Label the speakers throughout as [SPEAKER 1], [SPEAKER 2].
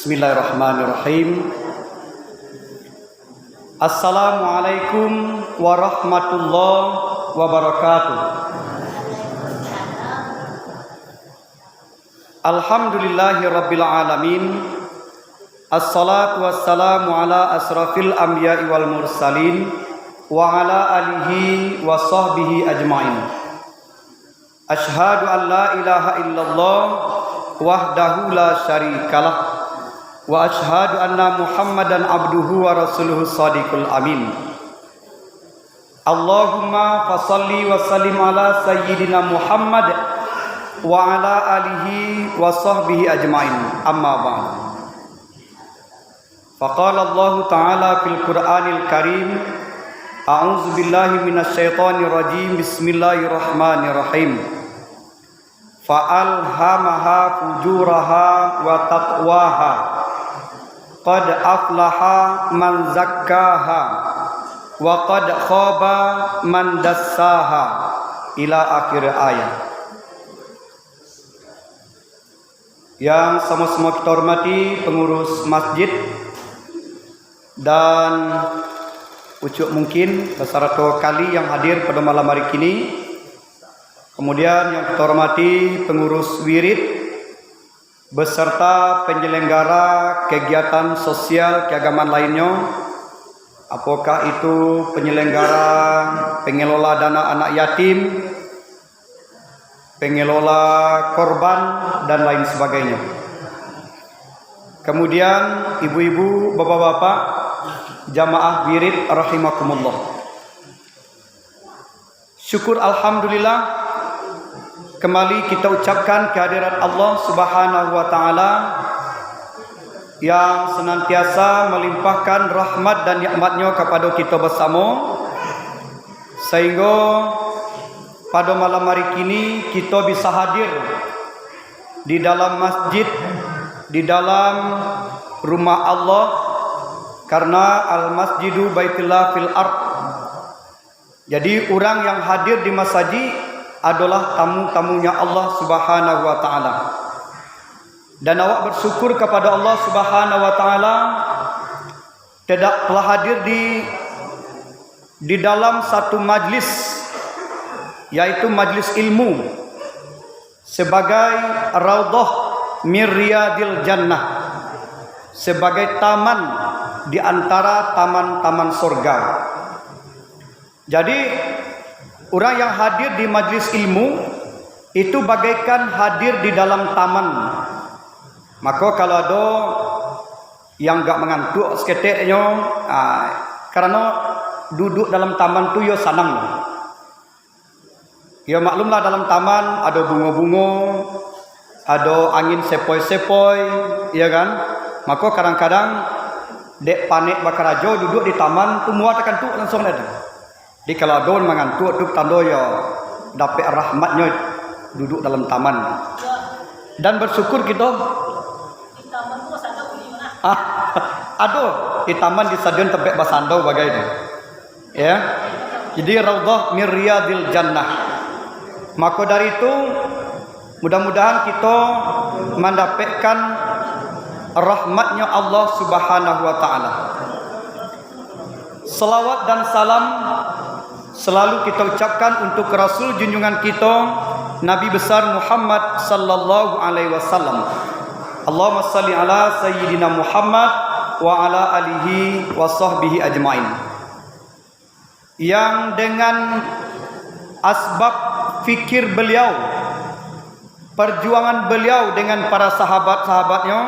[SPEAKER 1] Bismillahirrahmanirrahim. Assalamualaikum warahmatullahi wabarakatuh. Alhamdulillahi rabbil alamin. Assalatu wassalamu ala asrafil anbiya'i wal mursalin wa ala alihi wa sahbihi ajma'in. Ashhadu an la ilaha illallah wahdahu la syarikalah wa ashhadu anna Muhammadan abduhu wa rasuluhu shadiqul amin. Allahumma fasalli wa sallim ala sayyidina Muhammad wa ala alihi wa sahbihi ajma'in. Amma ba'd. Faqala Allah ta'ala fil Qur'anil Karim, a'udzu billahi minasy syaithanir rajim. Bismillahirrahmanirrahim. Fa'alhamaha fujuraha wa taqwaha qad aflaha man zakkaha wa qad khaba man dassaha, ila akhir ayat. Yang sama-sama kita hormati pengurus masjid dan ucuk mungkin beserta kali yang hadir pada malam hari ini. Kemudian yang kita hormati pengurus wirid beserta penyelenggara kegiatan sosial keagamaan lainnya, apakah itu penyelenggara, pengelola dana anak yatim, pengelola korban dan lain sebagainya. Kemudian ibu-ibu, bapak-bapak, jamaah wirid rahimakumullah. Syukur alhamdulillah, kembali kita ucapkan kehadirat Allah Subhanahu wa taala yang senantiasa melimpahkan rahmat dan nikmat-Nya kepada kita bersama, sehingga pada malam hari ini kita bisa hadir di dalam masjid, di dalam rumah Allah, karena al-masjidu baitullah fil ard. Jadi orang yang hadir di masjid adalah tamu-tamunya Allah Subhanahu wa taala. Dan awak bersyukur kepada Allah Subhanahu wa taala telah hadir di dalam satu majlis, yaitu majlis ilmu, sebagai raudhah min riyadil jannah, sebagai taman di antara taman-taman surga. Jadi orang yang hadir di majlis ilmu itu bagaikan hadir di dalam taman. Maka kalau ada yang enggak mengantuk seketiknya, karena duduk dalam taman tu ya senang. Ya maklumlah, dalam taman ada bunga-bunga, ada angin sepoi-sepoi, ya kan? Maka kadang-kadang dek panik bakar aja duduk di taman tu muat akan tu langsung ada. Jadi kalau don mengantuk tu tanda ya dapat rahmatnya duduk dalam taman. Dan bersyukur kita di taman tu basandau di mana? Aduh, di taman di stadion tempat basandau bagai ni. Ya. Jadi raudhah min riyadil jannah. Maka dari itu mudah-mudahan kita mendapatkan rahmatnya Allah Subhanahu wa taala. Salawat dan salam selalu kita ucapkan untuk Rasul junjungan kita, Nabi besar Muhammad sallallahu alaihi wasallam. Allahumma salli ala sayyidina Muhammad wa ala alihi wa sahbihi ajmain. Yang dengan asbab fikir beliau, perjuangan beliau dengan para sahabat-sahabatnya,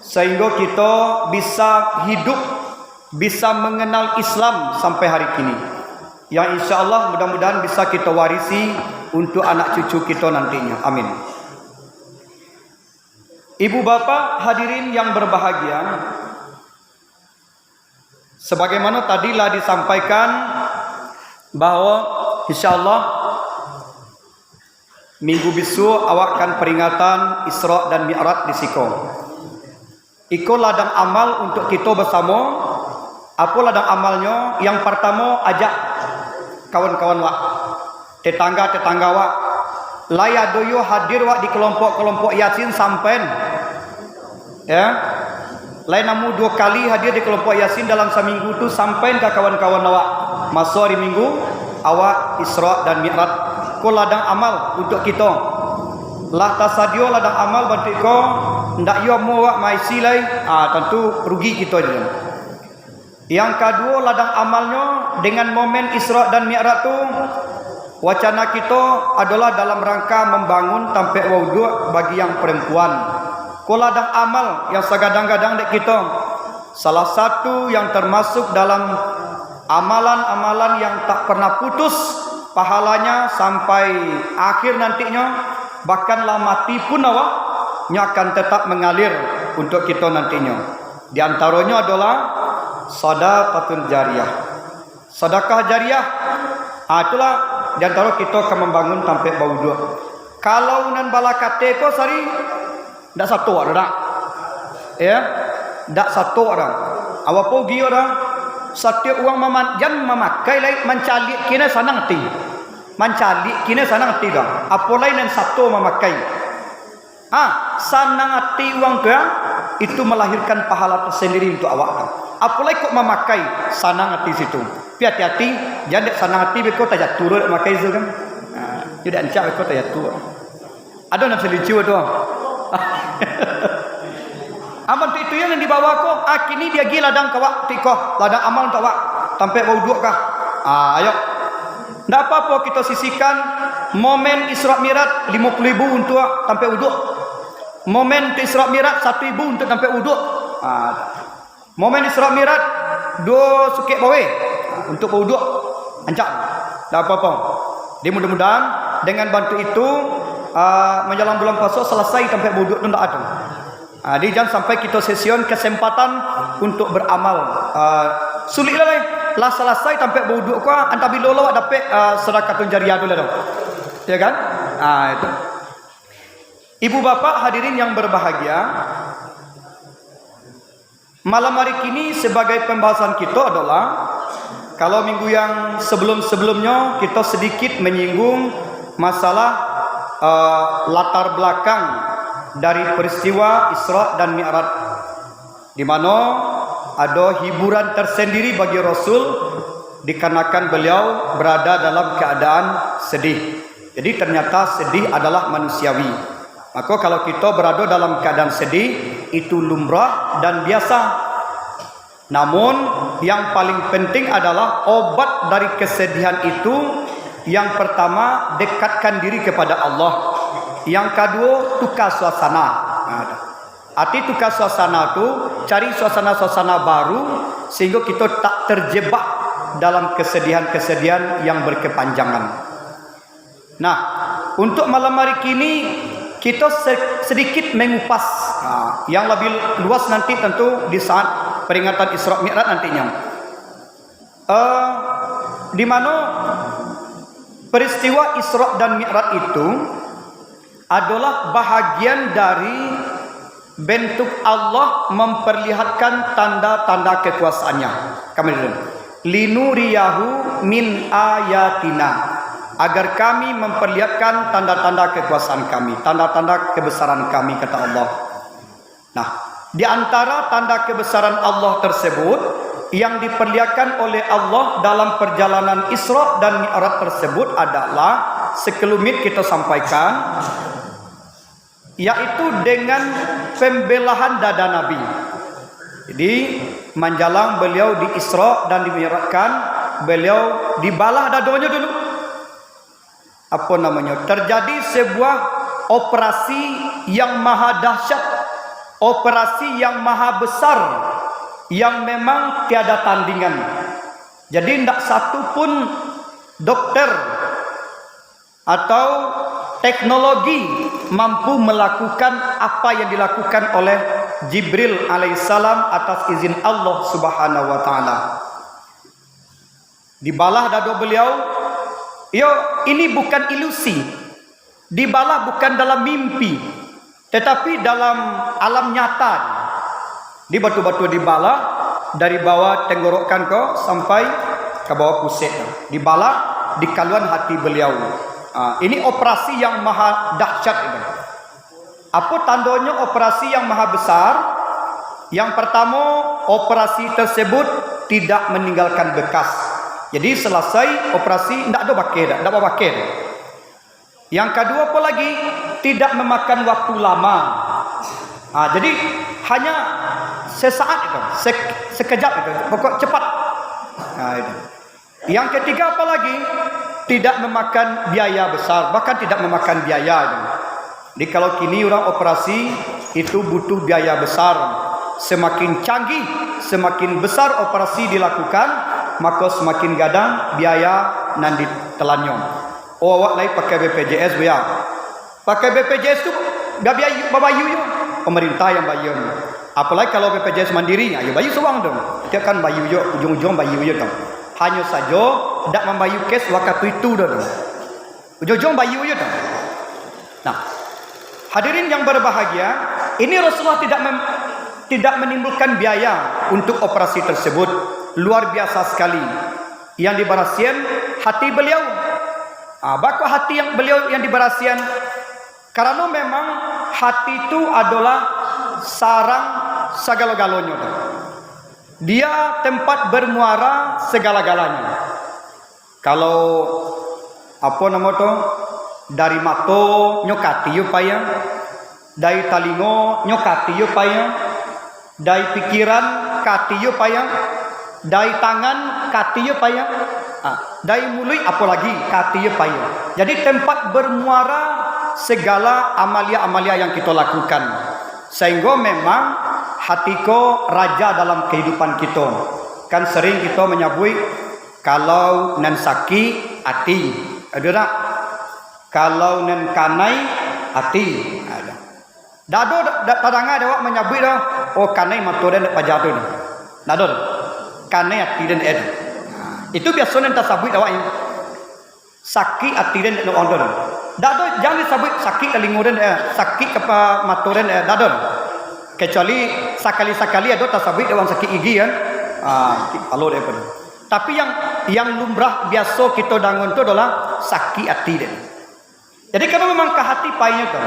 [SPEAKER 1] sehingga kita bisa hidup, bisa mengenal Islam sampai hari kini, yang insya Allah mudah-mudahan bisa kita warisi untuk anak cucu kita nantinya. Amin. Ibu bapak hadirin yang berbahagia, sebagaimana tadilah disampaikan bahwa insya Allah minggu besok awak akan peringatan Isra dan Mi'raj di Siko. Iko ladang amal untuk kita bersama. Apa ladang amalnya? Yang pertama, ajak kawan-kawan wak, tetangga-tetangga wak, layadoyo hadir wak di kelompok-kelompok yasin sampai Ya. Lain namu 2 kali hadir di kelompok Yasin dalam seminggu tu sampai ke kawan-kawan awak. Masa hari Minggu awak Isra dan Mi'raj. Ko ladang amal untuk kita. Lah tasadio ladang amal bantu ko ndak yo mo awak mai silai. Tentu rugi kita je. Yang kedua ladang amalnya dengan momen Isra dan Mi'raj tu wacana kita adalah dalam rangka membangun tampek wudhu bagi yang perempuan. Ladang amal yang segadang-gadang dek kita, salah satu yang termasuk dalam amalan-amalan yang tak pernah putus pahalanya sampai akhir nantinya, bahkanlah mati pun awaknya akan tetap mengalir untuk kita nantinya. Di antaranya adalah sedekah jariyah. Sedekah jariyah, itulah di antara kita akan membangun tampek wudhu. Kalau nan balakate ko sari ndak satu orang, ya, ndak satu orang. Awak pergi orang, setiap uang jangan memakai lagi mencalik kena sanang ti, mencalik kena sanang ti dah. Apa lain yang satu memakai? Sanang ti uang tu itu melahirkan pahala tersendiri untuk awak. Apa lagi kok memakai sanang ti situ? Hati-hati, jangan sanang ti beko tak jatuh memakai itu kan? Jadi ancak beko tak jatuh. Ada nak selicu tu. Amal itu yang dibawa ko kini dia gila ladang kawak tikoh ladang amal untuk awak sampai wudhu kah. Ayo ndak apa-apa kita sisihkan momen Isra Mi'raj 50.000 untuk sampai wudhu, momen Isra Mi'raj 1.000 untuk sampai wudhu, momen Isra Mi'raj 2 sukik bawe untuk wudhu ancak ndak apa-apa. Dia mudah-mudahan dengan bantu itu menjelang bulan puasa selesai sampai wudhu tu ndak ada. Jadi jangan sampai kita sesion kesempatan untuk beramal. Sulitlah lah selesai sampai wudhu ko anta bila awak dapat sedekah jariyah tu lah. Ya kan? Itu. Ibu bapak hadirin yang berbahagia, malam hari kini sebagai pembahasan kita adalah kalau minggu yang sebelum-sebelumnya kita sedikit menyinggung masalah latar belakang dari peristiwa Isra dan Mi'raj, di mana ada hiburan tersendiri bagi Rasul dikarenakan beliau berada dalam keadaan sedih. Jadi ternyata sedih adalah manusiawi. Maka kalau kita berada dalam keadaan sedih itu lumrah dan biasa. Namun yang paling penting adalah obat dari kesedihan itu, yang pertama dekatkan diri kepada Allah. Yang kedua tukar suasana. Arti tukar suasana tu cari suasana-suasana baru sehingga kita tak terjebak dalam kesedihan-kesedihan yang berkepanjangan. Nah, untuk malam hari kini kita sedikit mengupas yang lebih luas nanti tentu di saat peringatan Isra Mi'raj nantinya. Di mana peristiwa Isra dan Mi'raj itu adalah bahagian dari bentuk Allah memperlihatkan tanda-tanda kekuasaannya. Kami dulu. Linuriyahu min ayatina, agar kami memperlihatkan tanda-tanda kekuasaan kami, tanda-tanda kebesaran kami, kata Allah. Nah, di antara tanda kebesaran Allah tersebut yang diperlihatkan oleh Allah dalam perjalanan Isra dan Mi'raj tersebut adalah sekelumit kita sampaikan, yaitu dengan pembelahan dada Nabi. Jadi menjelang beliau di Isra dan di-Mi'rajkan, beliau dibalah dadanya dulu. Apa namanya? Terjadi sebuah operasi yang maha dahsyat, operasi yang maha besar, yang memang tiada tandingan. Jadi tidak satu pun dokter atau teknologi mampu melakukan apa yang dilakukan oleh Jibril alaihissalam atas izin Allah subhanahu wa ta'ala. Dibalah dada beliau. Ini bukan ilusi. Dibalah bukan dalam mimpi, tetapi dalam alam nyata. Di batu-batu dibalah dari bawah tenggorokan kau sampai ke bawah pusat. Dibalah di kaluan hati beliau. Ini operasi yang maha dahsyat ini. Apa tandanya operasi yang maha besar? Yang pertama, operasi tersebut tidak meninggalkan bekas. Jadi selesai operasi tidak ada bakir, tidak ada bakir. Yang kedua apa lagi? Tidak memakan waktu lama. Jadi hanya sesaat itu, sekejap itu, pokok cepat. Itu. Yang ketiga apa lagi? Tidak memakan biaya besar, bahkan tidak memakan biaya. Jadi kalau kini orang operasi itu butuh biaya besar. Semakin canggih, semakin besar operasi dilakukan, maka semakin gadang biaya nan ditelannya. Awak lagi pakai BPJS ya. Pakai BPJS tu babayu yo. Pemerintah yang bayar. Apalagi kalau BPJS mandiri, ya bayu sewang dong. Dia kan bayu yo, ujung-ujung bayu yo dong. Hanya saja tidak membayu kes waktu itu dong. Ujung-ujung bayu yo dong. Nah, hadirin yang berbahagia, ini Rasulullah tidak menimbulkan biaya untuk operasi tersebut. Luar biasa sekali. Yang diberasian hati beliau. Bako hati yang beliau yang diberasian, karena memang hati itu adalah sarang segala-galanya. Dia tempat bermuara segala-galanya. Kalau apa nama tu? Dari mata nyokati upaya, dari talingo nyokati upaya, dari pikiran kati upaya, dari tangan kati upaya. Dari mulut apalagi kati payah. Jadi tempat bermuara segala amalia-amalia yang kita lakukan. Sehingga memang hatiko raja dalam kehidupan kita. Kan sering kita menyebut kalau nan sakit hati. Ada tak? Kalau nan kanai hati. Ada. Dado tadanga ada menyebut dah. Oh kanai matoran pajatu ni. Dado. Kanai hati dan ed. Itu biasanya entah sabut awak yang sakit hati dan no ondor. Dado jangan disebut sakit telinguran sakit kepa matoran dado. Kecuali sekali-sekali ada tak sabut orang sakit gigi kan. Alor apa. Tapi yang lumrah biasa kita dangun tu adalah sakit hati dan. Jadi kalau memang ke hati payahnya tu.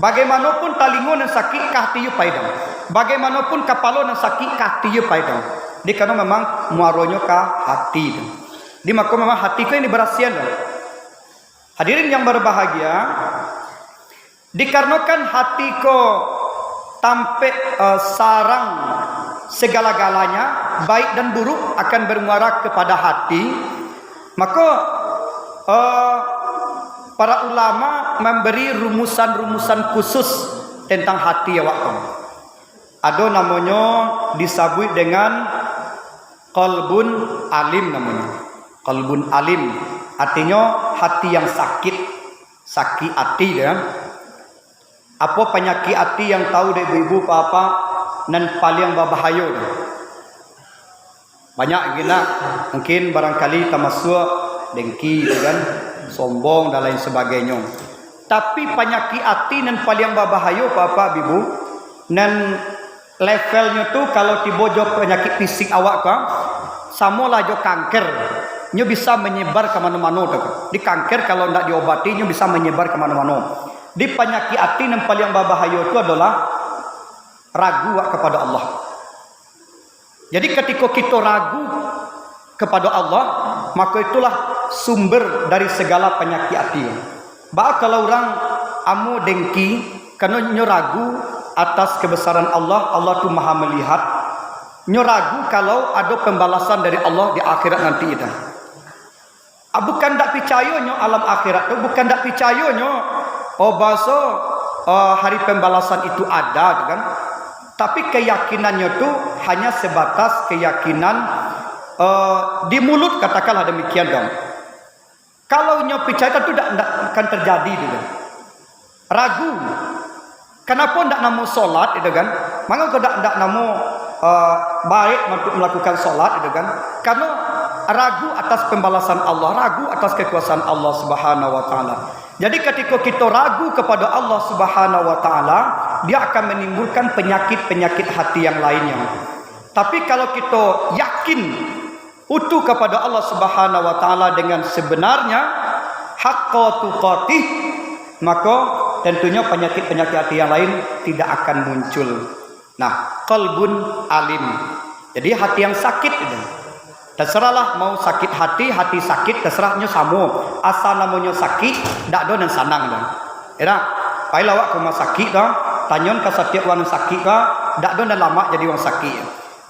[SPEAKER 1] Bagaimanapun talingun yang sakit ke hati payah. Bagaimanapun kepala yang sakit ke hati payah. Di karena memang muaronya ke hati. Di maka memang hati ko ini berasian. Hadirin yang berbahagia, dikarenakan hati ko tampe sarang segala-galanya baik dan buruk akan bermuara kepada hati, maka para ulama memberi rumusan-rumusan khusus tentang hati awak. Ada namanya disebut dengan qalbun alim namanya. Qalbun alim artinya hati yang sakit hati kan. Apa penyakit hati yang tahu dek ibu apa nan paling berbahaya dah. Banyak gila mungkin barangkali termasuk dengki kan, sombong dan lain sebagainya. Tapi penyakit hati nan paling berbahaya apa ibu nan levelnya tu kalau tiba-tiba penyakit fisik awak kan sama lah jo kanker. Nyo bisa menyebar ke mana-mana tu. Di kanker kalau tidak diobati nyo bisa menyebar ke mana-mana. Di penyakit hati yang paling berbahaya itu adalah ragu kepada Allah. Jadi ketika kita ragu kepada Allah, maka itulah sumber dari segala penyakit hati. Bah kalau orang amu dengki karena nyo ragu atas kebesaran Allah, Allah tu maha melihat. Nyo ragu kalau ada pembalasan dari Allah di akhirat nanti itu. Bukan tak percaya nyo alam akhirat tu, bukan tak percaya nyo bahasa hari pembalasan itu ada kan. Tapi keyakinannya tu hanya sebatas keyakinan di mulut, katakanlah demikian dong. Kalau nyo percaya tu tidak akan terjadi gitu. Ragu. Kenapa tidak namu solat itu kan? Maka kau tidak namu baik untuk melakukan solat itu kan? Karena ragu atas pembalasan Allah, ragu atas kekuasaan Allah Subhanahu wa taala. Jadi ketika kita ragu kepada Allah Subhanahu wa taala, dia akan menimbulkan penyakit-penyakit hati yang lainnya. Tapi kalau kita yakin utuh kepada Allah Subhanahu wa taala dengan sebenarnya, haqqa tuqatih, maka tentunya penyakit-penyakit hati yang lain tidak akan muncul. Nah, qalbun alim. Jadi hati yang sakit itu. Terserahlah mau sakit hati sakit terserahnya samo. Asal namanya sakit, dak do nan sanang dah. Era, pai lawak ke rumah sakit dah, tanyon ka setiap orang sakit ka, dak do nan lama jadi orang sakit.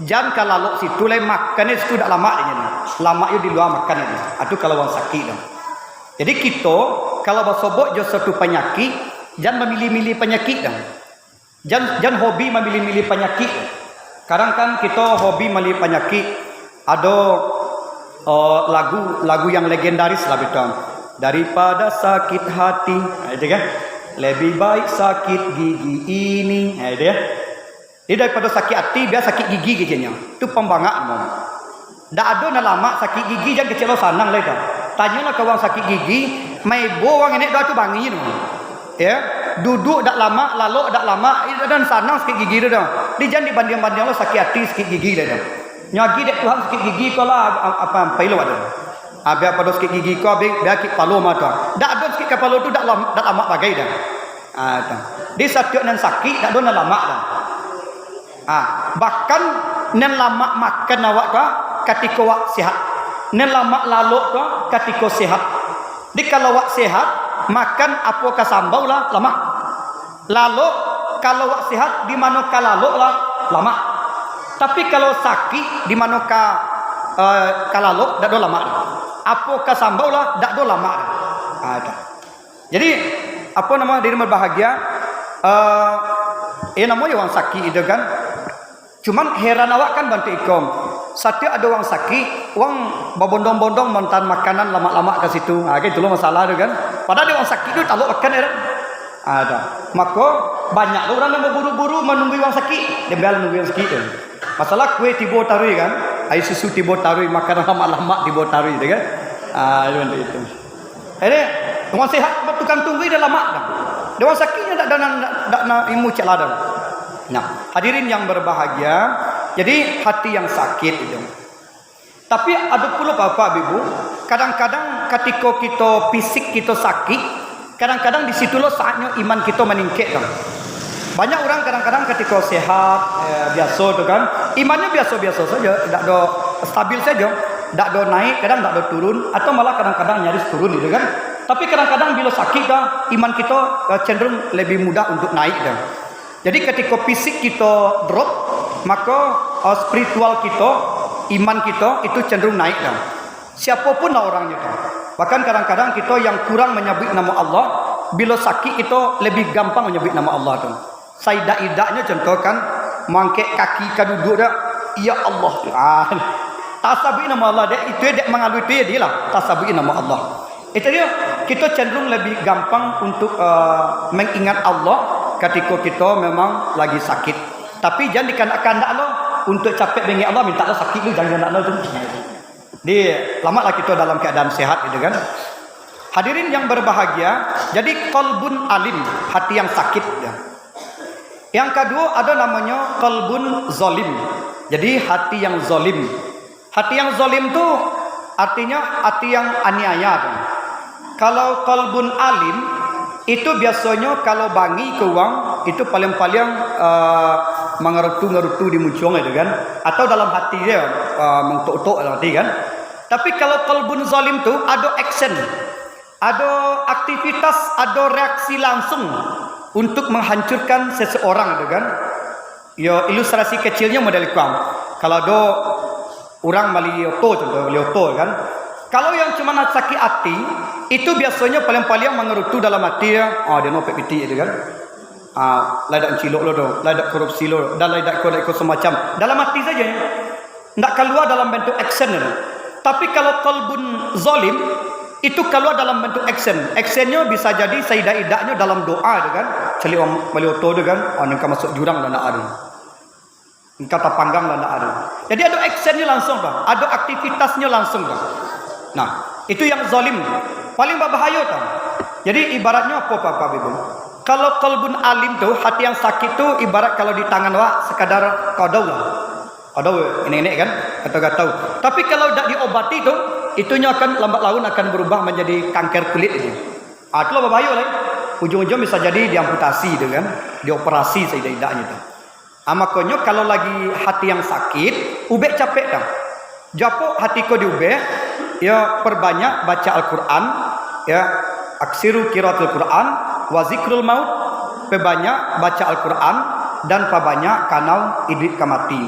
[SPEAKER 1] Jangan kalau situ lain makan itu dak lama dia ni. Lama yo di luar makan ini. Atu kalau orang sakit dah. Jadi kita kalau bersobok jo satu penyakit, jangan memilih-milih penyakit dah. Jangan hobi memilih-milih penyakit. Kadang kan kita hobi memilih penyakit. Ada lagu yang legendaris lah betul. Daripada sakit hati, itu kan? Lebih baik sakit gigi ini, itu ya. Ini daripada sakit hati biar sakit gigi gitunya. Itu pembangak mau. Dak ada nak lama sakit gigi jangan kecil sanang lah itu. Tanyalah ke orang sakit gigi, mai bo orang ini dah tu bangi tu. Ya, duduk dak lama, lalu dak lama, dan sanang sakit gigi tu dah. Dia jangan dibanding-banding lo sakit hati sakit gigi dah. Nyagi dek Tuhan sakit gigi kau lah apa pailu ada. Biar pada sakit gigi kau biar kit palu mata. Dak ada sakit kepala tu dak lama bagai dah. Di setiap nan sakit dak ada lama dah. Bahkan nan lama makan awak ka ketika awak sihat. Nan lama lalu ka ketika sihat. Di kalau awak sihat makan apa ka sambau lah lama. Lalu kalau awak sihat di mana ka lalu lah lama. Tapi kalau sakit di mana kalalo dak do lama. Apa ka sambau lah dak do lama. Jadi apa nama diri berbahagia namanya orang sakit itu kan. Cuman heran awak kan bantu ikom. Setiap ada orang sakit, orang berbondong-bondong montan makanan lama-lama ke situ. Itu loh masalah tu kan. Padahal dia orang sakit tu tak makan heran. Maka banyak orang yang berburu-buru menunggu orang sakit. Dia biar menunggu orang sakit tu. Masalah kue tibo tarui kan, air susu tibo tarui, makanan lama-lama tibo tarui, kan? Itu. Ini orang sehat tukang tunggu dah lama dah. Dia orang sakitnya tak nak ilmu cek ladang. Nah, hadirin yang berbahagia, jadi hati yang sakit itu. Tapi ada pula bapak ibu, kadang-kadang ketika kita fisik kita sakit, kadang-kadang di situlah saatnya iman kita meningkat kan. Banyak orang kadang-kadang ketika sehat biasa tu kan, imannya biasa-biasa saja, tak ada stabil saja, tak ada naik, kadang tak ada turun, atau malah kadang-kadang nyaris turun gitu kan. Tapi kadang-kadang bila sakit dah, iman kita cenderung lebih mudah untuk naik dah. Jadi ketika fisik kita drop, maka spiritual kita, iman kita itu cenderung naik dah. Siapapun lah orangnya dah. Bahkan kadang-kadang kita yang kurang menyebut nama Allah, bila sakit kita lebih gampang menyebut nama Allah tu. Saidak-idaknya contoh kan, mangkek kaki ka duduk dah, ya Allah. Tasabih nama Allah dia, itu dia mengalui itu dia lah, tasabih nama Allah. Itu dia, kita cenderung lebih gampang untuk mengingat Allah ketika kita memang lagi sakit. Tapi jangan dikanak-kanak lo untuk capek mengingat Allah, minta lo sakit lu jangan nak lo tu. Lama lah kita dalam keadaan sehat gitu kan. Hadirin yang berbahagia, jadi qalbun alim, hati yang sakit ya. Yang kedua ada namanya qalbun zalim. Jadi hati yang zalim. Hati yang zalim tu artinya hati yang aniaya tu. Kalau qalbun alim itu biasanya kalau bangi ke uang itu paling-paling mengerutu-ngerutu di muncung itu kan, atau dalam hati dia mengtok-tok dalam hati kan. Tapi kalau qalbun zalim tu ada action, ada aktivitas, ada reaksi langsung untuk menghancurkan seseorang itu kan. Ya ilustrasi kecilnya model kuam. Kalau ada orang beli auto kan. Kalau yang cuma nak sakit hati, itu biasanya paling-paling mengerutu dalam hati dia. Dia nak piti itu kan. Ladak cilok lo doh, ladak korupsi lo, dan ladak kau semacam. Dalam hati saja. Tak keluar dalam bentuk action itu. Tapi kalau qalbun zalim itu keluar dalam bentuk action. Actionnya bisa jadi saidah-idahnya dalam doa itu kan. Celi orang beli auto itu kan. Engkau masuk jurang dan nak ada. Engkau terpanggang dan nak ada. Jadi ada actionnya langsung dah. Ada aktivitasnya langsung dah. Nah, itu yang zalim. Paling berbahaya tau. Jadi ibaratnya apa Bapak Ibu? Kalau qalbun alim tu, hati yang sakit tu ibarat kalau di tangan awak sekadar kodau lah. Kodau ini kan, kata-kata. Tapi kalau dah diobati tu, itunya akan lambat laun akan berubah menjadi kanker kulit itu. Itulah berbahaya lah. Ujung-ujung bisa jadi diamputasi tu kan, dioperasi seidak-idaknya tu. Makanya kalau lagi hati yang sakit, ubek capek dah. Japo hati ko diubek, ya perbanyak baca Al-Quran, ya aksiru qiraatul Quran wa zikrul maut, perbanyak baca Al-Quran dan perbanyak kanau idrik kamati.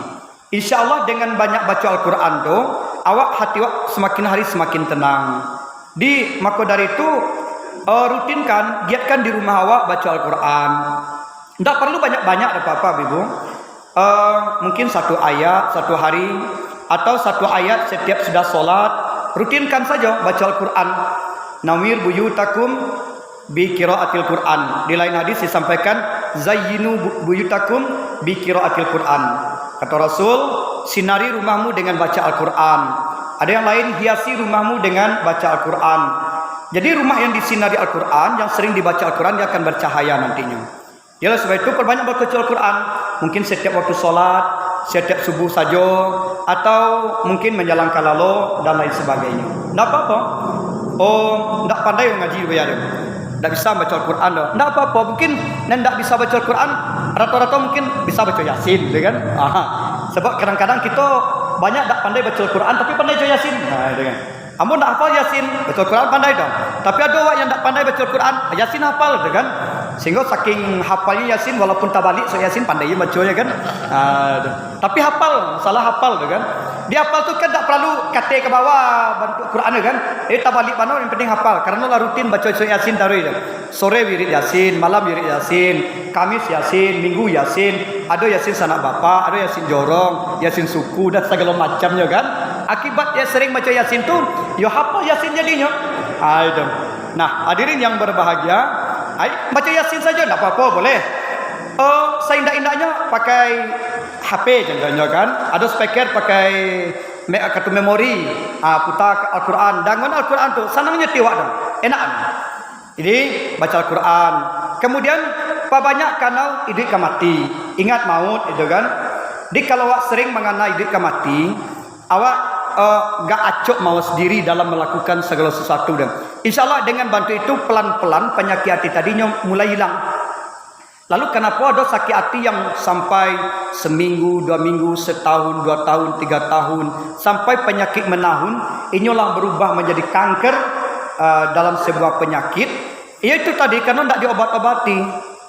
[SPEAKER 1] InsyaAllah dengan banyak baca Al-Quran tu, awak hati awak semakin hari semakin tenang. Maka dari itu rutinkan, giatkan di rumah awak baca Al-Quran. Tak perlu banyak-banyak apa-apa ibu. Mungkin satu ayat satu hari atau satu ayat setiap sudah solat. Rutinkan saja baca Al-Quran. Nawir buyutakum bi qiraatil Quran. Di lain hadis disampaikan zayyinu buyutakum bi qiraatil Quran. Kata Rasul, sinari rumahmu dengan baca Al-Quran. Ada yang lain, hiasi rumahmu dengan baca Al-Quran. Jadi rumah yang disinari Al-Quran, yang sering dibaca Al-Quran, dia akan bercahaya nantinya. Yalah, sebab itu perbanyak baca Al-Quran. Mungkin setiap waktu solat, setiap subuh saja, atau mungkin menjalankan lalu dan lain sebagainya. Tak apa-apa. Tak pandai ngaji bayar. Tak bisa baca Al-Quran dah. Tak apa-apa. Mungkin tak bisa baca Al-Quran, rata-rata mungkin bisa baca Yasin, kan? Sebab kadang-kadang kita banyak tak pandai baca Al-Quran tapi pandai baca Yasin. Kan? Amun tak hafal Yasin, baca Al-Quran pandai dah. Tapi ada orang yang tak pandai baca Al-Quran, Yasin hafal, kan? Sehingga saking hafalnya Yasin, walaupun tak balik so Yasin pandai baca, ya kan? Tapi hafal, salah hafal, kan? Dia hafal tu kan tak perlu kata ke bawah bantu Quran, kan? Tak balik mana, yang penting hafal. Karena lah rutin baca Yasin taruh. Sore wirid Yasin, malam wirid Yasin, Kamis Yasin, Minggu Yasin, ada Yasin sanak bapa, ada Yasin jorong, Yasin suku dan segala macamnya, kan? Akibat dia sering baca Yasin tu, ya hafal Yasin jadinya. Itu. Nah, hadirin yang berbahagia, baca Yasin saja tak apa-apa, boleh. Seindah-indahnya pakai HP contohnya, kan? Ada speaker pakai kartu memori, putar Al-Quran. Dengan Al-Quran tu senangnya tiwak dah. Enak. Jadi baca Al-Quran. Kemudian banyak kanau idrik kamati. Ingat maut itu, kan? Jadi kalau awak sering mengenai idrik kamati, awak gak acok mau sendiri dalam melakukan segala sesuatu, dan insyaAllah dengan bantu itu pelan-pelan penyakit hati tadinya mulai hilang. Lalu kenapa ada sakit hati yang sampai seminggu, 2 minggu, setahun, 2 tahun, 3 tahun, sampai penyakit menahun, inilah berubah menjadi kanker dalam sebuah penyakit. Iaitu tadi karena tidak diobat-obati.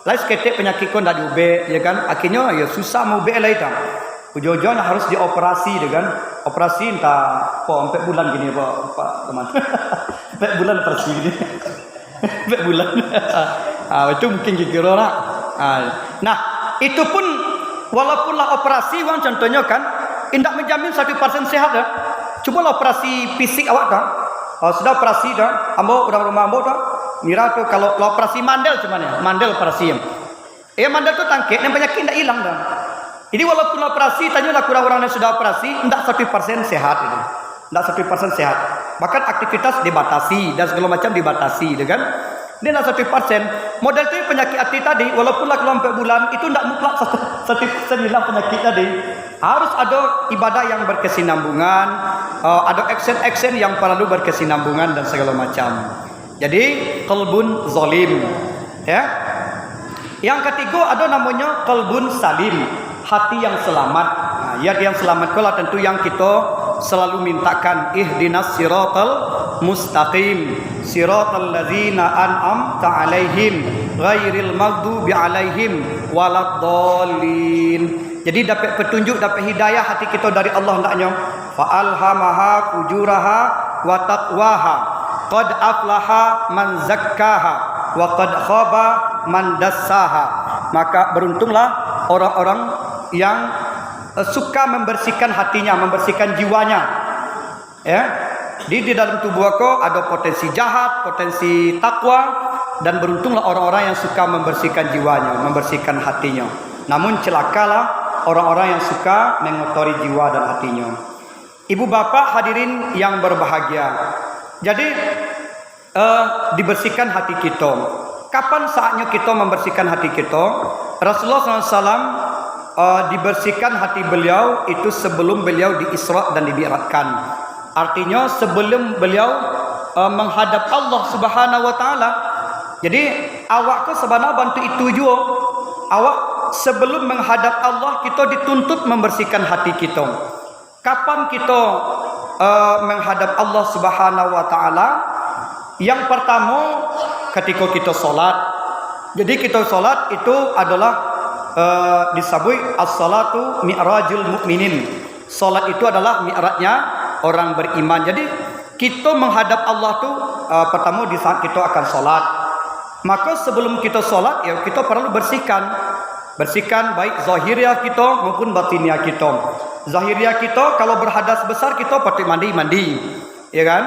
[SPEAKER 1] Lain seketik penyakit kau tidak diubek, ya kan? Akhirnya ya susah mau ubek lagi, tak? Ujung-ujungnya harus dioperasi, kan? Operasi entah 4 bulan gini, Pak teman. 4 bulan operasi gini. 4 bulan. Itu mungkin kira lah. Nah, itu pun walaupunlah operasi, wang contohnya kan, tidak menjamin 100% sehat dah. Cubalah operasi fisik awak dah. Sudah operasi dah, ambo orang rumah ambo dah. Mira tu kalau operasi mandel cuman ya, mandel operasi. Mandel tu tangkek, dan penyakit tidak hilang dah. Jadi walaupun operasi, tanyalah kurang-kurang yang sudah operasi, tidak 100% sehat itu. Tidak 100% sehat. Bahkan aktivitas dibatasi dan segala macam dibatasi, kan? Dia tidak 100%. Model itu penyakit hati tadi, walaupunlah kalau 4 bulan, itu tidak mutlak 100% hilang penyakit tadi. Harus ada ibadah yang berkesinambungan, ada action-action yang perlu berkesinambungan dan segala macam. Jadi qalbun zalim, ya. Yang ketiga ada namanya qalbun salim, hati yang selamat. Ya, yang selamat kala tentu yang kita selalu mintakan, ihdinas siratal mustaqim, siratal ladzina an'amta 'alaihim ghairil maghdubi 'alaihim waladdallin. Jadi dapat petunjuk, dapat hidayah hati kita dari Allah hendaknya. Fa alhamaha fujuraha wa taqwaha. Qad aflaha man zakkaha wa qad khaba man dassaha. Maka beruntunglah orang-orang yang suka membersihkan hatinya, membersihkan jiwanya. Ya. Di dalam tubuh aku ada potensi jahat, potensi takwa, dan beruntunglah orang-orang yang suka membersihkan jiwanya, membersihkan hatinya. Namun celakalah orang-orang yang suka mengotori jiwa dan hatinya. Ibu bapak hadirin yang berbahagia. Jadi dibersihkan hati kita. Kapan saatnya kita membersihkan hati kita? Rasulullah SAW dibersihkan hati beliau itu sebelum beliau di-Isra' dan di-Mi'rajkan. Artinya sebelum beliau menghadap Allah Subhanahu wa taala. Jadi awak tu sebenarnya bantu itu juga. Awak sebelum menghadap Allah kita dituntut membersihkan hati kita. Kapan kita menghadap Allah Subhanahu wa taala? Yang pertama ketika kita solat. Jadi kita solat itu adalah disebut as-salatu mi'rajul mukminin. Solat itu adalah mi'rajnya orang beriman. Jadi kita menghadap Allah tu pertama di saat kita akan solat. Maka sebelum kita solat ya kita perlu bersihkan baik zahiriah kita maupun batiniah kita. Zahiriah kita kalau berhadas besar kita patut mandi, ya kan?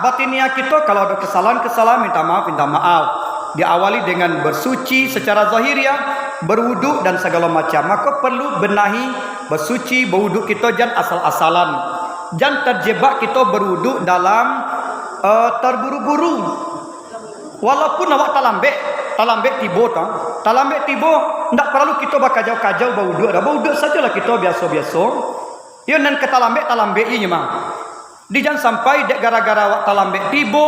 [SPEAKER 1] Batiniah kita kalau ada kesalahan minta maaf. Diawali dengan bersuci secara zahiriah, berwuduk dan segala macam. Maka perlu benahi, bersuci, berwuduk kita jangan asal-asalan. Jangan terjebak kita berwuduk dalam terburu-buru. Walaupun awak talambek tiba, tidak perlu kita bakajau-kajau berwuduk sajalah kita biasa-biasa. Ya nan talambek ini mah. Jangan sampai gara-gara awak talambek tiba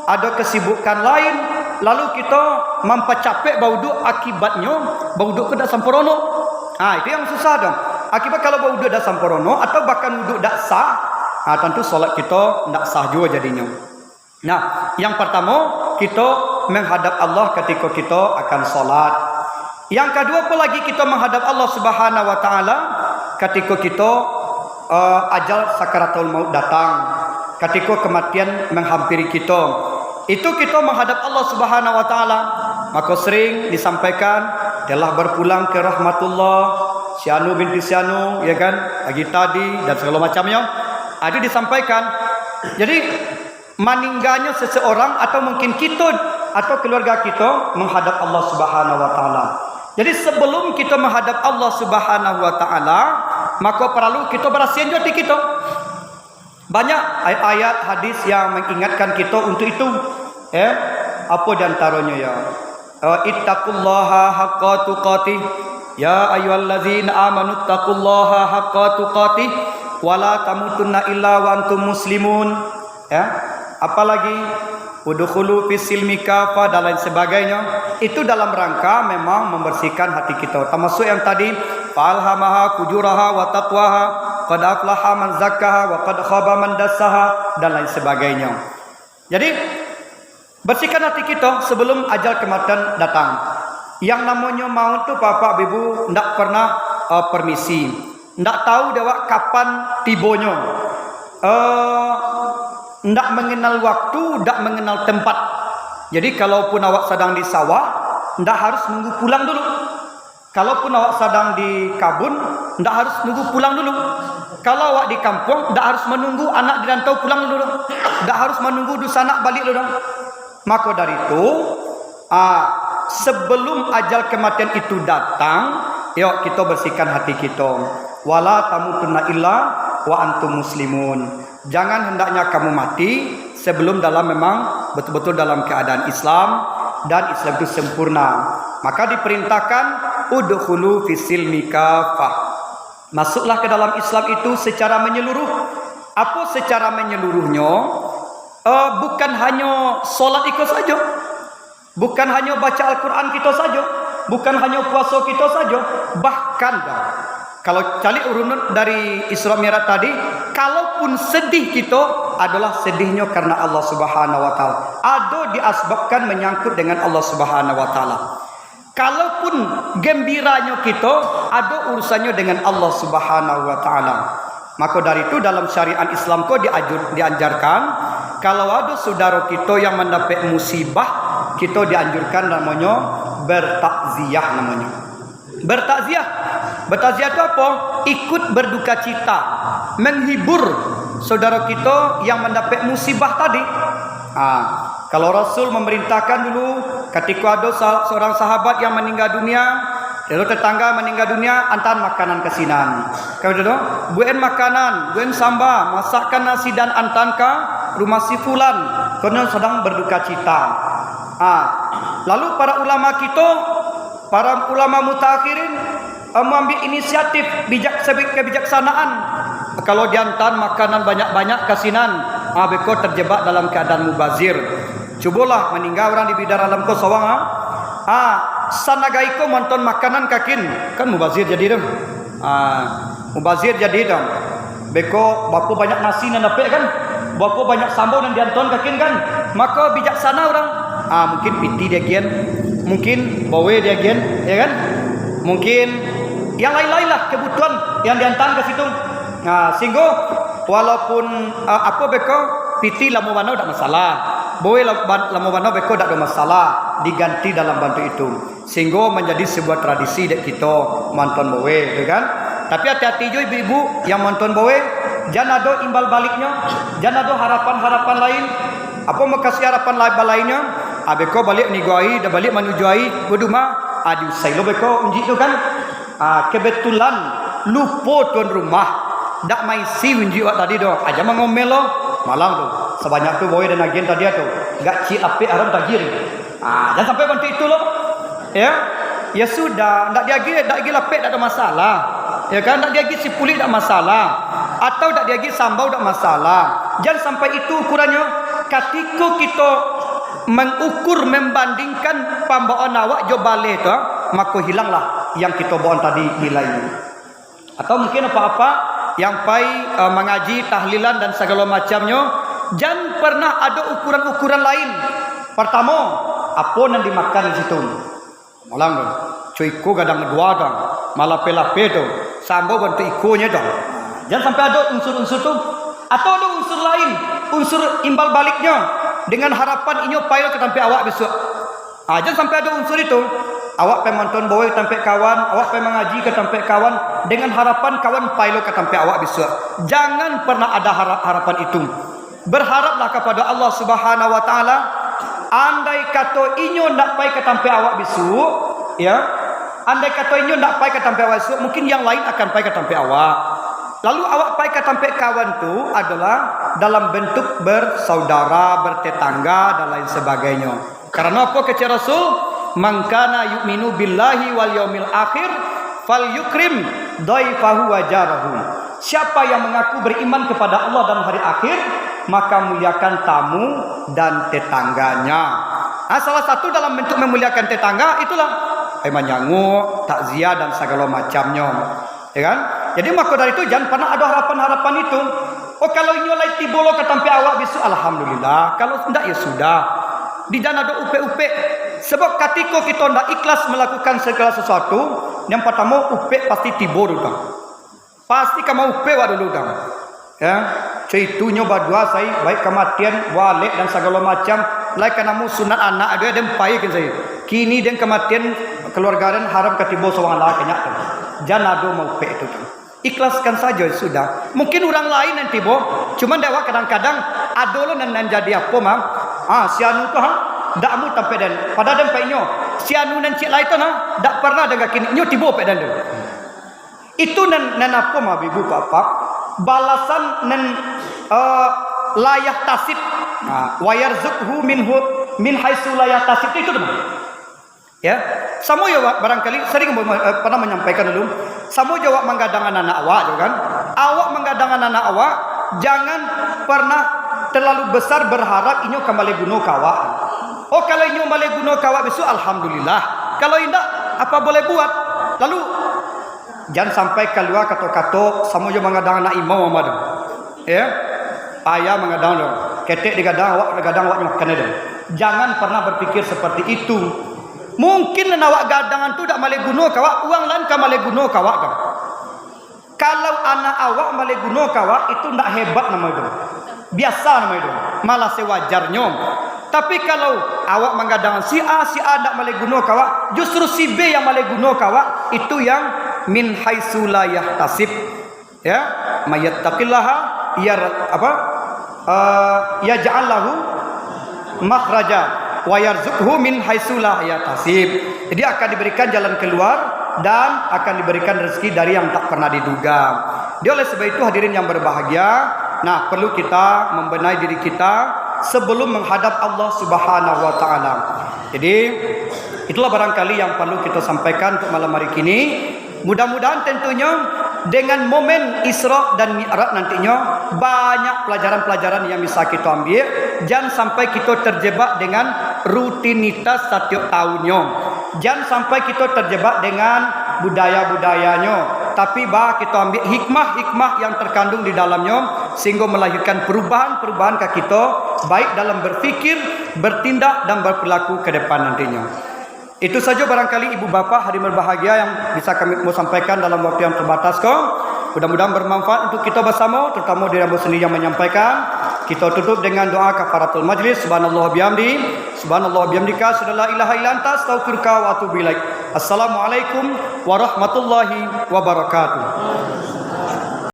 [SPEAKER 1] ada kesibukan lain lalu kita mempercapek berwuduk, akibatnya berwuduk tidak sempurna. Itu yang susah dong. Akibat kalau berwuduk tidak sempurna atau bahkan wuduk tidak sah, tentu solat kita tidak sah juga jadinya. Nah, yang pertama kita menghadap Allah ketika kita akan solat. Yang kedua apa lagi kita menghadap Allah Subhanahu wa taala ketika kita ajal sakaratul maut datang, ketika kematian menghampiri kita. Itu kita menghadap Allah Subhanahu wa taala. Maka sering disampaikan telah berpulang ke rahmatullah Syanu binti Syanu, ya kan? Pagi tadi dan segala macamnya. Itu disampaikan. Jadi meninggalnya seseorang atau mungkin kita atau keluarga kita menghadap Allah Subhanahu wa taala. Jadi sebelum kita menghadap Allah Subhanahu wa taala, maka perlu kita bersihin hati kita. Banyak ayat hadis yang mengingatkan kita untuk itu. Apa di antaranya ya? Ittaqullaha haqqa tuqatih. Ya ayyuhallazina amanu ittaqullaha haqqa tuqatih wa la tamutunna illa wa antum muslimun. Apalagi udkhulu fisilmi kafa dan lain sebagainya. Itu dalam rangka memang membersihkan hati kita. Termasuk yang tadi falhamaha fujuraha wa taqwaha qad aflaha man zakkaha wa qad khaba man dassaha dan lain sebagainya. Jadi bersihkan hati kita sebelum ajal kematian datang. Yang namanya maut tu Bapak Ibu ndak pernah permisi. Ndak tahu dewa kapan tibonya. Ndak mengenal waktu, ndak mengenal tempat. Jadi kalaupun awak sedang di sawah, ndak harus nunggu pulang dulu. Kalaupun awak sedang di kabun, ndak harus nunggu pulang dulu. Kalau awak di kampung, ndak harus menunggu anak di rantau pulang dulu. Ndak harus menunggu dusanak balik dulu. Maka dari itu, sebelum ajal kematian itu datang, yuk kita bersihkan hati kita. Wala tamutunna illa wa antum muslimun. Jangan hendaknya kamu mati sebelum dalam memang betul-betul dalam keadaan Islam dan Islam itu sempurna. Maka diperintahkan udkhulu fisilmi kafah. Masuklah ke dalam Islam itu secara menyeluruh. Apa secara menyeluruhnya? Bukan hanya solat itu saja. Bukan hanya baca Al-Quran kita saja. Bukan hanya puasa kita saja. Bahkan kalau cari urunan dari Isra Mi'raj tadi, kalaupun sedih kita adalah sedihnya karena Allah Subhanahu wa taala. Ada diasbabkan menyangkut dengan Allah Subhanahu wa taala. Kalaupun gembiranya kita ada urusannya dengan Allah Subhanahu wa taala. Maka dari itu dalam syariat Islam kau dianjurkan kalau ada saudara kita yang mendapat musibah, kita dianjurkan namanya bertakziah namanya. Bertakziah itu apa? Ikut berduka cita, menghibur saudara kita yang mendapat musibah tadi. Kalau Rasul memerintahkan dulu ketika ada seorang sahabat yang meninggal dunia, lalu tetangga meninggal dunia, antar makanan ke sinan. Kalau buen makanan, buen samba, masakkan nasi dan antar ke rumah si fulan, karena sedang berduka cita. Lalu para ulama kita, para ulama mutakhirin mengambil inisiatif kebijaksanaan. Kalau diantar makanan banyak-banyak kasinan, beko terjebak dalam keadaan mubazir. Cubalah meninggal orang di bidara alam ko sawang. sanagaiko monton makanan kakin kan mubazir jadi dong. Mubazir jadi dong. Beko bapa banyak nasi nan dapat kan, bapa banyak sambal nan dianton kakin kan, maka bijaksana orang. Mungkin piti dia gian, mungkin bawe dia gian, ya kan? Mungkin yang lain-lain lah kebutuhan yang diantar ke situ. Sehingga walaupun apa beko piti lamu mana tak masalah, bawe lamu mana beko tak ada masalah, diganti dalam bantu itu. Sehingga menjadi sebuah tradisi dek kita manton bawe, ya kan? Tapi hati-hati jo ibu-ibu yang manton bawe, jangan ada imbal baliknya, jangan ada harapan-harapan lain. Apa mau kasih harapan lainnya? Beko balik niguai, dah balik manujuai, berduma, diusai lo beko unji tu kan? Kebetulan lupa tuan rumah, dak mai si unji wak tadi doh, aja mengomel lo, malam tu, sebanyak tu bawa dan agen tadi tu, gak cik api haram tagir. Jangan sampai bantu itu lo, ya sudah, dak diagi lapik tak ada masalah, ya kan? Dak diagi si puli tak masalah, atau dak diagi sambau tak masalah. Jangan sampai itu ukurannya. Ketika kita mengukur membandingkan pembawaan awak jo balik tu, maka hilanglah yang kita bawa tadi nilainya. Atau mungkin apa-apa yang pai mengaji tahlilan dan segala macamnya, jangan pernah ada ukuran-ukuran lain. Pertama, apa yang dimakan di situ? Malang tu, cuiku gadang dua tu, malape-lape tu, sambal bantu ikonya tu. Jangan sampai ada unsur-unsur tu. Atau ada unsur lain, unsur imbal baliknya dengan harapan inyo payo ketampi awak besok. Jangan sampai ada unsur itu. Awak pengen nonton bawa ketampi kawan, awak pengen mengaji ketampi kawan dengan harapan kawan payo ketampi awak besok. Jangan pernah ada harapan itu. Berharaplah kepada Allah Subhanahu wa taala, andai kata inyo ndak pai ketampi awak besok, ya. Andai kata inyo ndak pai ketampi awak besok, mungkin yang lain akan pai ketampi awak. Lalu awak pai ketampi kawan tu adalah dalam bentuk bersaudara, bertetangga dan lain sebagainya. Karena apa kata Rasul? Man kana yu'minu billahi wal yaumil akhir falyukrim dhaifahu wa jarahu. Siapa yang mengaku beriman kepada Allah dan hari akhir, maka muliakan tamu dan tetangganya. Salah satu dalam bentuk memuliakan tetangga itulah menyanguk, takziah dan segala macamnya. Ya kan? Jadi maka dari itu jangan pernah ada harapan-harapan itu. Kalau inyo lai tibolo ketampi awak besok, alhamdulillah. Kalau tidak ya sudah. Di jangan ada upe-upe. Sebab ketika kita tidak ikhlas melakukan segala sesuatu, yang pertama upe pasti tibo dulu. Pasti kamu upe wak dulu. Ya, itu nyoba dua saya baik kematian, walik dan segala macam. Lai kanamu sunat anak ada yang payah kan saya. Kini dan kematian keluarga dan haram ketibo seorang Allah kenyak. Jangan ada mau upe itu. Ikhlaskan saja sudah. Mungkin orang lain nanti bo, cuman dewa kadang-kadang ada lo nan jadi apa mang? Si anu tu dak mu tampe dan pada dan painyo. Si anu nan cik lai tu dak pernah dengar kini nyo tibo pe dan. Itu nan apa mah ibu bapak? Balasan nan layak tasib. Wayarzukhu min haitsu layak tasib itu tu. Ya, samo ya barangkali sering pernah menyampaikan dulu. Samo jawab menggadang anak awak, kan? Awak menggadang anak awak, jangan pernah terlalu besar berharap inyo kembali guna kawak. Kalau inyo kembali guna kawak besok, alhamdulillah. Kalau tidak, apa boleh buat? Lalu jangan sampai keluar kata-kata samo jawab menggadang anak imam Muhammad. Ya, ayah menggadang dong. Ketek digadang awak makan ada. Jangan pernah berpikir seperti itu. Mungkin awak gadangan tu tak malai guna kawak, uang lain kan malai guna kawak kan. Kalau anak awak malai guna kawak itu tak hebat nama itu. Biasa nama itu. Malah sewajarnya. Tapi kalau awak menggadangan si A tak malai guna kawak, justru si B yang malai guna kawak, itu yang min haitsu la yahtasib. Ya, mayattaqillaha yaj'al lahu makhraja wa yarzukhu min haitsu la yahtasib. Jadi akan diberikan jalan keluar dan akan diberikan rezeki dari yang tak pernah diduga. Dia oleh sebab itu hadirin yang berbahagia, perlu kita membenahi diri kita sebelum menghadap Allah Subhanahu wa taala. Jadi itulah barangkali yang perlu kita sampaikan untuk malam hari ini. Mudah-mudahan tentunya dengan momen Isra dan Mi'raj nantinya banyak pelajaran-pelajaran yang bisa kita ambil. Jangan sampai kita terjebak dengan rutinitas setiap tahunnya. Jangan sampai kita terjebak dengan budaya-budayanya, tapi kita ambil hikmah-hikmah yang terkandung di dalamnya sehingga melahirkan perubahan-perubahan ke kita baik dalam berfikir, bertindak dan berperilaku ke depan nantinya. Itu saja barangkali ibu bapa hadirin berbahagia yang bisa kami mau sampaikan dalam waktu yang terbatas kau. Mudah-mudahan bermanfaat untuk kita bersama, terutama diri hamba sendiri yang menyampaikan. Kita tutup dengan doa kafaratul majlis. Subhanallah bihamdi, subhanallah bihamdika, asyhadu an la ilaha illa anta, astaghfiruka wa atubu ilaik. Assalamualaikum warahmatullahi wabarakatuh.